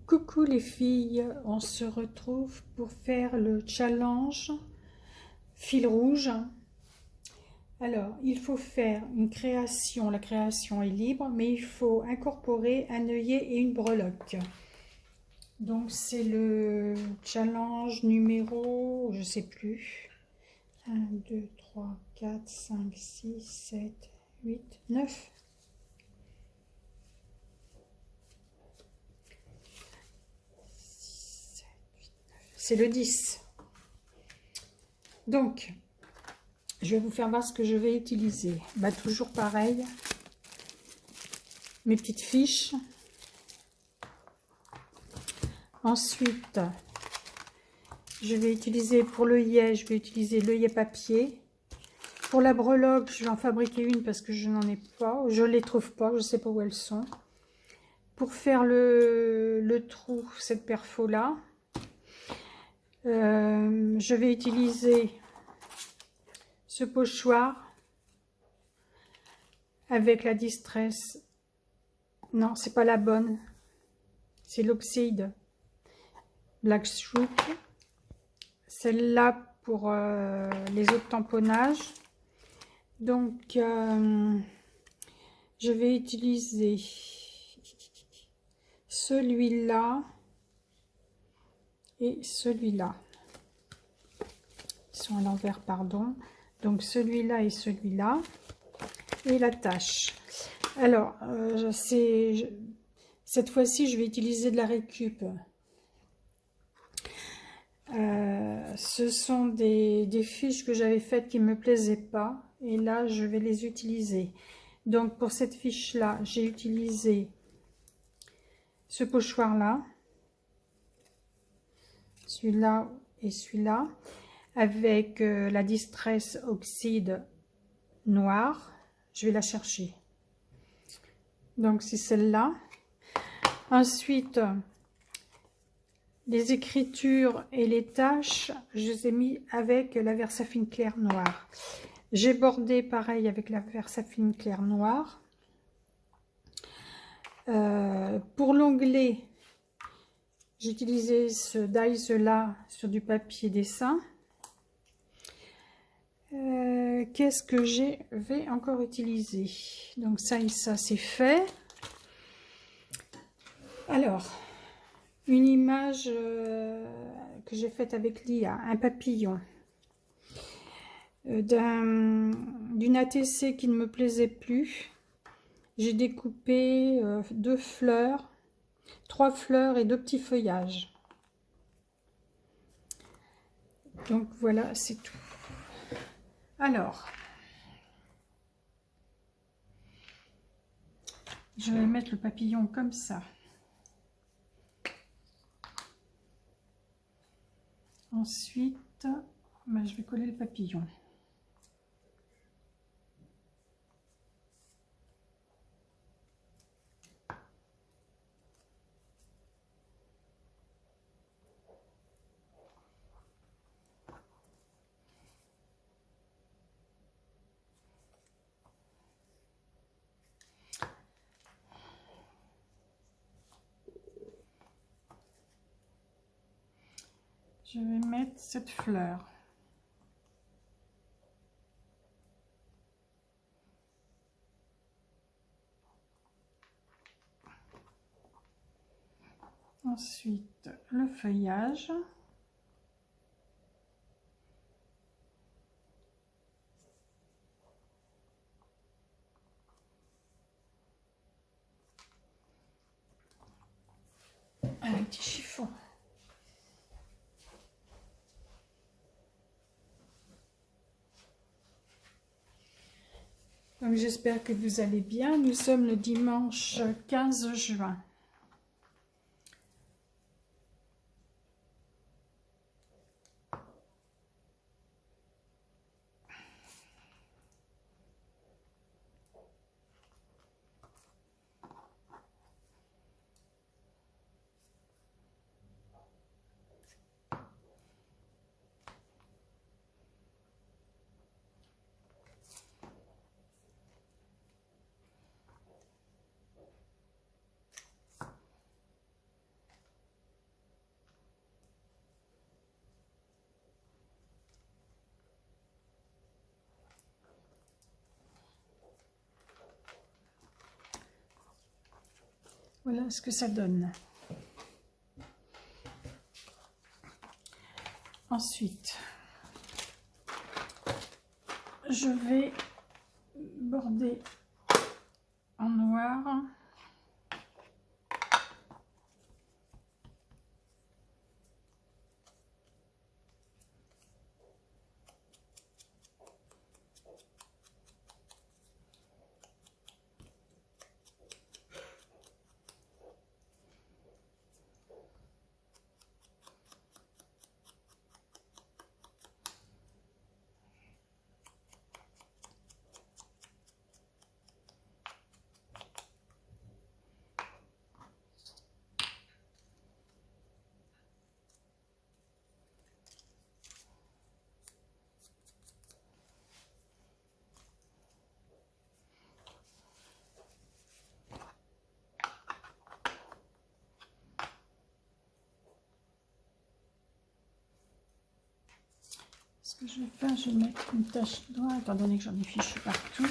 Coucou les filles, on se retrouve pour faire le challenge fil rouge. Alors, il faut faire une création, la création est libre, mais il faut incorporer un œillet et une breloque. Donc c'est le challenge numéro, je sais plus, 1, 2, 3, 4, 5, 6, 7, 8, 9. C'est le 10. Donc, je vais vous faire voir ce que je vais utiliser. Bah, toujours pareil, mes petites fiches. Ensuite, je vais utiliser pour l'œillet, je vais utiliser l'œillet papier. Pour la breloque, je vais en fabriquer une parce que je n'en ai pas. Je ne les trouve pas, je ne sais pas où elles sont. Pour faire le trou, cette perfo-là, je vais utiliser ce pochoir avec la Distress. Non, c'est pas la bonne. C'est l'Oxide Black Shook. Celle-là pour les autres tamponnages. Donc, je vais utiliser celui-là et celui-là. Ils sont à l'envers, pardon. Donc, celui-là et celui-là. Et la tâche. Alors, cette fois-ci, je vais utiliser de la récup. Ce sont des fiches que j'avais faites qui ne me plaisaient pas. Et là, je vais les utiliser. Donc, pour cette fiche-là, j'ai utilisé ce pochoir-là. Celui-là et celui-là. Avec la Distress Oxide noire. Je vais la chercher. Donc, c'est celle-là. Ensuite, les écritures et les tâches, je les ai mis avec la Versafine clair noir. J'ai bordé pareil avec la Versafine clair noir. Pour l'onglet, j'ai utilisé ce dies là sur du papier dessin. Qu'est-ce que je vais encore utiliser? Donc ça et ça, c'est fait. Alors, une image que j'ai faite avec l'IA, un papillon, d'une ATC qui ne me plaisait plus. J'ai découpé 2 fleurs, 3 fleurs et 2 petits feuillages. Donc voilà, c'est tout. Alors, je vais mettre le papillon comme ça. Ensuite, je vais coller le papillon. Je vais mettre cette fleur. Ensuite, le feuillage. Un petit chiffon. Donc j'espère que vous allez bien. Nous sommes le dimanche 15 juin. Voilà ce que ça donne. Ensuite, je vais border en noir. Ce que je vais faire, je vais mettre une tache noire, étant donné que j'en ai fichu partout.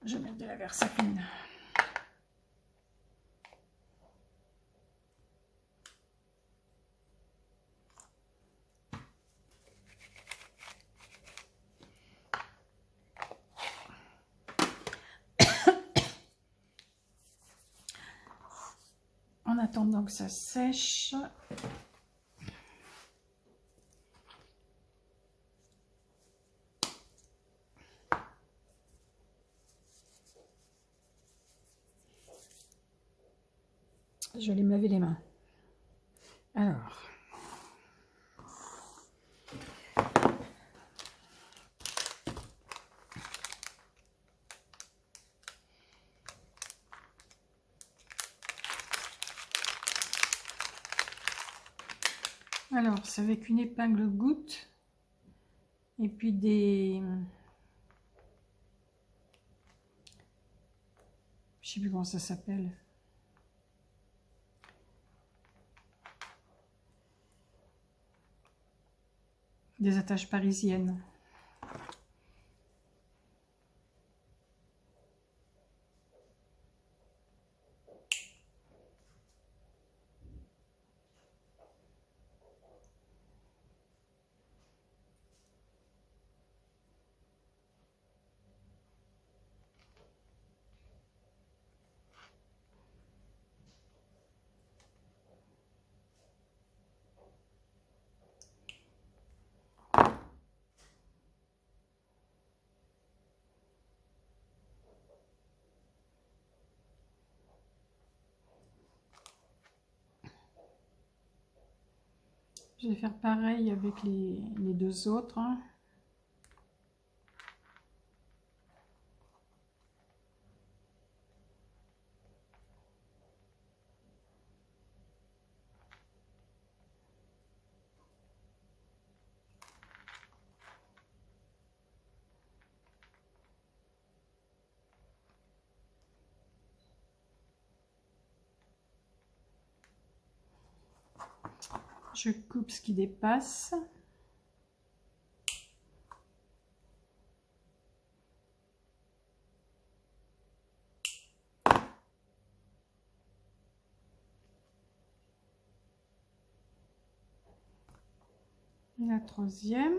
Je vais mettre de la Versafine. En attendant que ça sèche, je vais aller me laver les mains. Alors, c'est avec une épingle goutte et puis des... Je sais plus comment ça s'appelle. Des attaches parisiennes. Je vais faire pareil avec les deux autres. Je coupe ce qui dépasse. Et la troisième.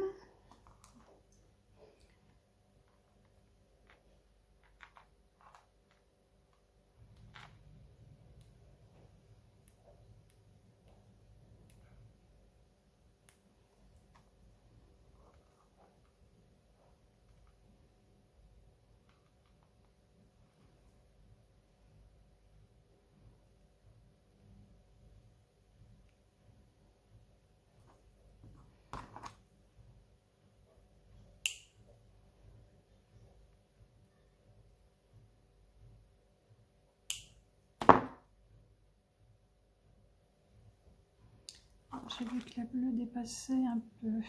J'ai vu que la bleue dépassait un peu.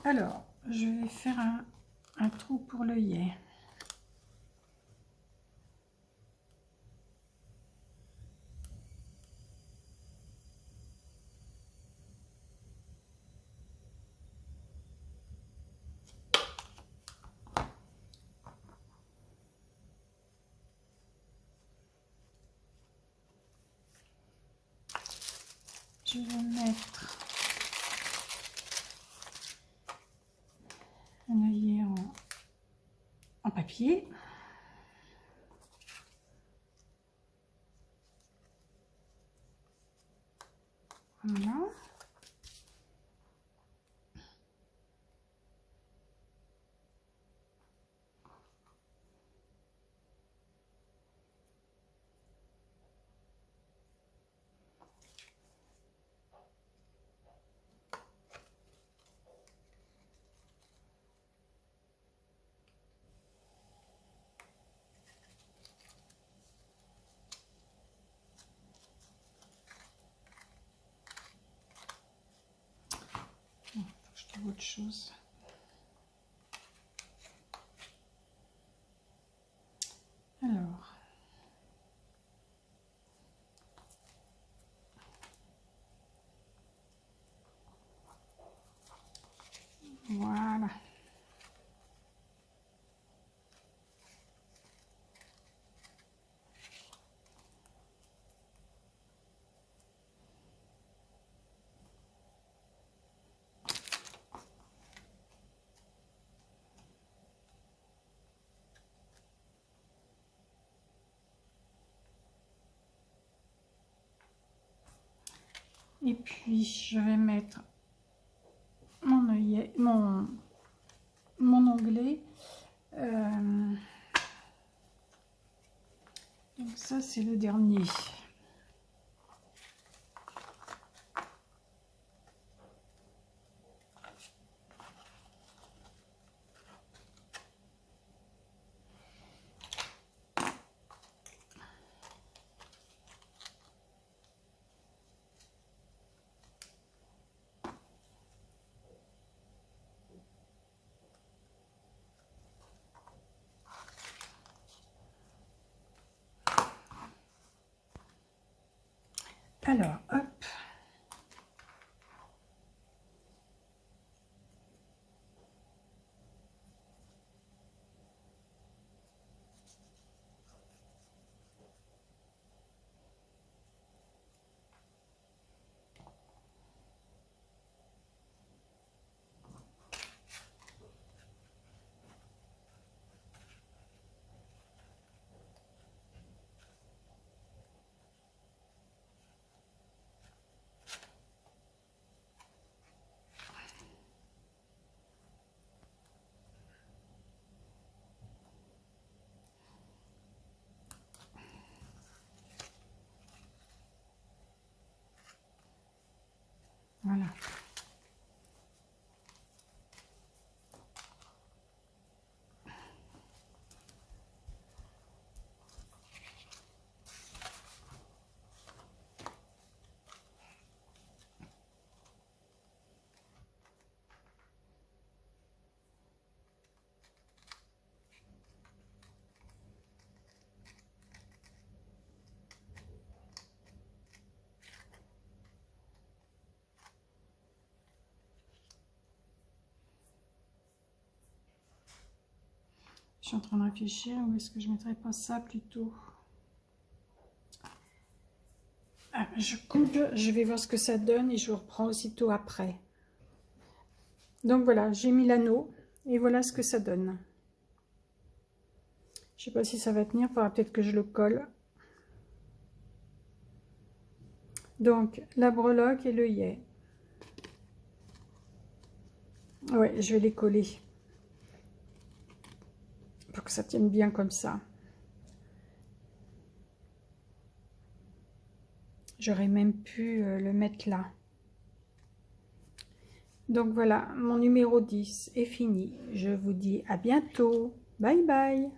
Alors, je vais faire un trou pour l'œillet. Je vais mettre un œillet en papier. Voilà. Je trouve autre chose. Alors, voilà. Et puis, je vais mettre mon œillet, mon onglet. Donc ça, c'est le dernier. Alors, hop. Voilà. Je suis en train de réfléchir, où est-ce que je mettrais pas ça plutôt? Ah, je coupe, je vais voir ce que ça donne et je vous reprends aussitôt après. Donc voilà, j'ai mis l'anneau et voilà ce que ça donne. Je sais pas si ça va tenir, il faudra peut-être que je le colle. Donc la breloque et l'œillet. Ouais, je vais les coller pour que ça tienne bien comme ça. J'aurais même pu le mettre là. Donc voilà, mon numéro 10 est fini. Je vous dis à bientôt. Bye bye.